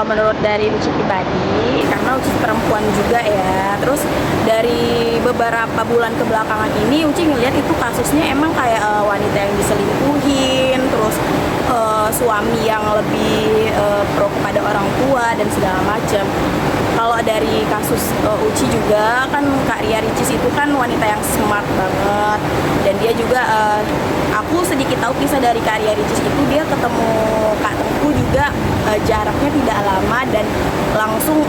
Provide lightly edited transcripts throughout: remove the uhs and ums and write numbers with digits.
kalau menurut dari Uci pribadi, karena Uci perempuan juga ya, terus dari beberapa bulan kebelakangan ini Uci ngeliat itu kasusnya emang kayak wanita yang diselingkuhin, terus suami yang lebih pro kepada orang tua dan segala macam. Kalau dari kasus Uci juga kan Kak Ria Ricis itu kan wanita yang smart banget, dan dia juga aku sedikit tahu kisah dari Kak Ria Ricis itu, dia ketemu Kak Tengku juga jaraknya tidak lama dan langsung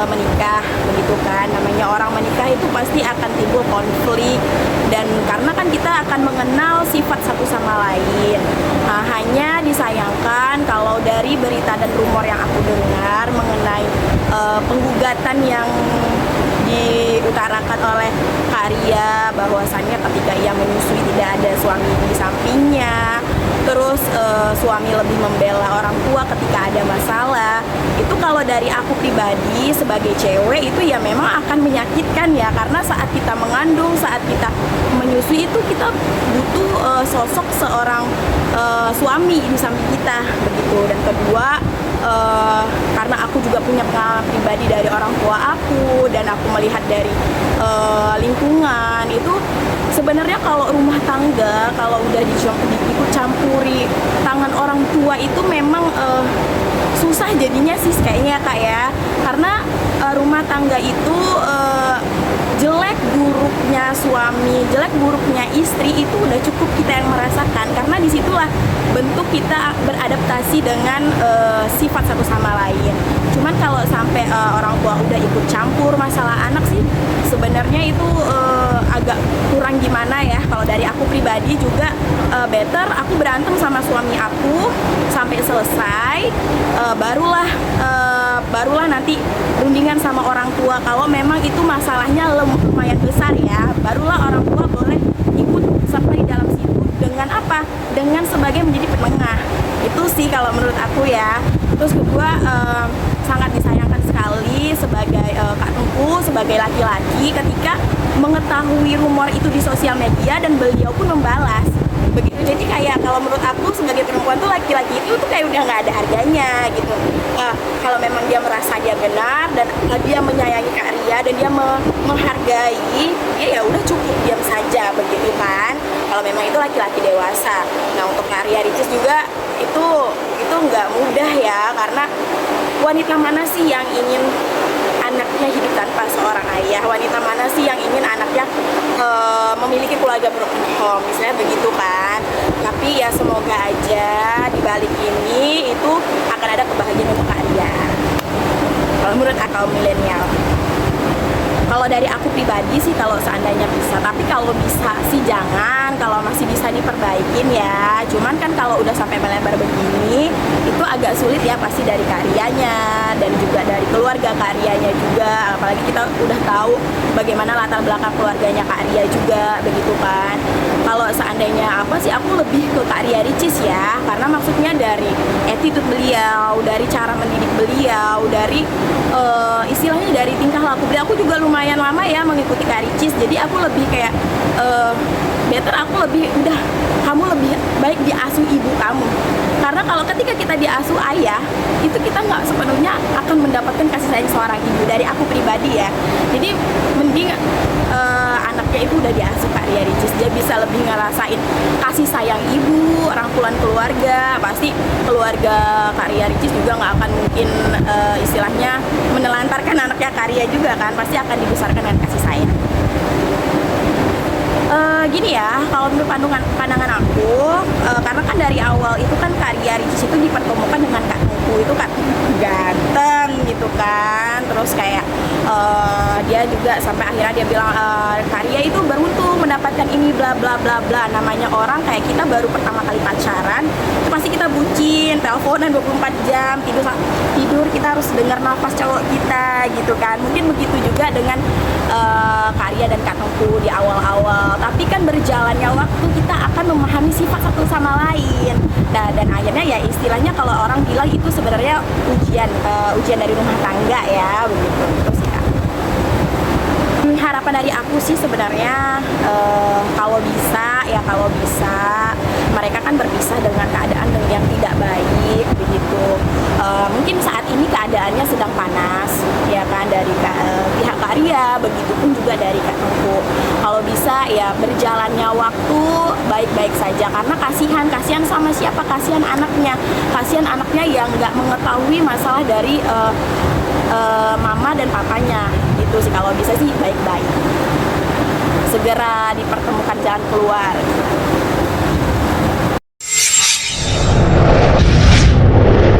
menikah begitu kan. Namanya orang menikah itu pasti akan timbul konflik, dan karena kan kita akan mengenal sifat satu sama lain. Nah, hanya disayangkan kalau dari berita dan rumor yang aku dengar mengenai penggugatan yang diutarakan oleh Kak Ria, bahwasannya ketika ia menyusui tidak ada suami di sampingnya, terus suami lebih membela orang tua ketika ada masalah. Itu kalau dari aku pribadi sebagai cewek itu ya memang akan menyakitkan ya, karena saat kita mengandung, saat kita menyusui itu kita butuh sosok seorang suami di samping kita begitu. Dan kedua, karena aku juga punya pengalaman pribadi dari orang tua aku, dan aku melihat dari lingkungan itu, sebenarnya kalau rumah tangga kalau udah ikut campuri tangan orang tua itu memang susah jadinya sih kayaknya Kak ya, karena rumah tangga itu jelek buruknya suami, jelek buruknya istri itu udah cukup kita yang merasakan, karena disitulah bentuk kita beradaptasi dengan sifat satu sama lain. Cuman kalau sampai orang tua udah ikut campur masalah anak sih, sebenarnya itu agak kurang gimana ya. Kalau dari aku pribadi juga better aku berantem sama suami aku sampai selesai, barulah nanti rundingan sama orang tua. Kalau memang itu masalahnya lumayan besar ya, barulah orang tua boleh ikut serta di dalam situ. Dengan apa? Dengan sebagai menjadi penengah. Itu sih kalau menurut aku ya. Terus kedua, sangat disayangkan sekali sebagai Kak Tengku, sebagai laki-laki ketika mengetahui rumor itu di sosial media dan beliau pun membalas begitu. Jadi kayak kalau menurut aku sebagai perempuan tuh, laki-laki itu tuh kayak udah nggak ada harganya gitu. Kalau memang dia merasa dia benar dan dia menyayangi Kak Ria dan dia menghargai, ya udah cukup diam saja begitu kan. Kalau memang itu laki-laki dewasa. Nah, untuk Kak Ria Ricis juga itu nggak mudah ya, karena wanita mana sih yang ingin anaknya hidup tanpa seorang ayah? Wanita mana sih yang ingin anaknya memiliki keluarga broken home, misalnya begitu kan. Tapi ya semoga aja di balik ini itu akan ada kebahagiaan untuk kalian. Kalau menurut akal milenial. Kalau dari aku pribadi sih kalau seandainya bisa, tapi kalau bisa sih jangan, kalau masih bisa diperbaikin ya. Cuman kan kalau udah sampai melebar begini, itu agak sulit ya pasti dari karyanya dan juga dari keluarga karyanya juga. Apalagi kita udah tahu bagaimana latar belakang keluarganya Kak Ria juga begitu kan. Kalau seandainya apa sih, aku lebih ke Kak Ria Ricis ya, karena maksudnya dari attitude beliau, dari cara mendidik beliau, dari istilahnya dari tingkah laku beliau. Aku juga lumayan lama ya mengikuti Kak Ricis, jadi aku lebih kayak better, aku lebih udah, kamu lebih baik diasuh ibu kamu, karena kalau ketika kita diasuh ayah itu kita nggak sepenuhnya akan mendapatkan kasih sayang seorang ibu. Dari aku pribadi ya, jadi mending anaknya itu udah diasuh Kak Ria Ricis, dia bisa lebih ngerasain kasih sayang ibu, rangkulan keluarga. Pasti keluarga Kak Ria Ricis juga nggak akan mungkin istilahnya menelantarkan anaknya Kak Ria juga kan, pasti akan dibesarkan dengan kasih sayang. Gini ya, kalau menurut pandangan aku, karena kan dari awal itu kan Kak Ria Ricis itu dipertemukan dengan Kak Tengku, itu kan ganteng gitu kan, terus kayak dia juga sampai akhirnya dia bilang Kak Ria itu beruntung mendapatkan ini bla bla bla bla. Namanya orang kayak kita baru pertama kali pacaran itu pasti kita bucin, teleponan 24 jam, tidur kita harus dengar nafas cowok kita gitu kan. Mungkin begitu juga dengan Kak Ria dan Kak Tengku di awal-awal, tapi kan berjalannya waktu kita akan memahami sifat satu sama lain. Nah, dan akhirnya ya istilahnya kalau orang bilang itu sebenarnya ujian dari rumah tangga ya begitu. Terus ya harapan harapan dari aku sih sebenarnya kalau bisa mereka kan berpisah dengan keadaan yang tidak baik begitu. Mungkin saat ini keadaannya sedang panas ya kan, dari pihak Kak Ria, begitupun juga dari Kak Tengku. Kalau bisa ya berjalannya waktu baik-baik saja, karena kasihan sama siapa? Kasihan anaknya yang nggak mengetahui masalah dari mama dan papanya. Gitu sih, kalau bisa sih baik-baik, segera dipertemukan jalan keluar.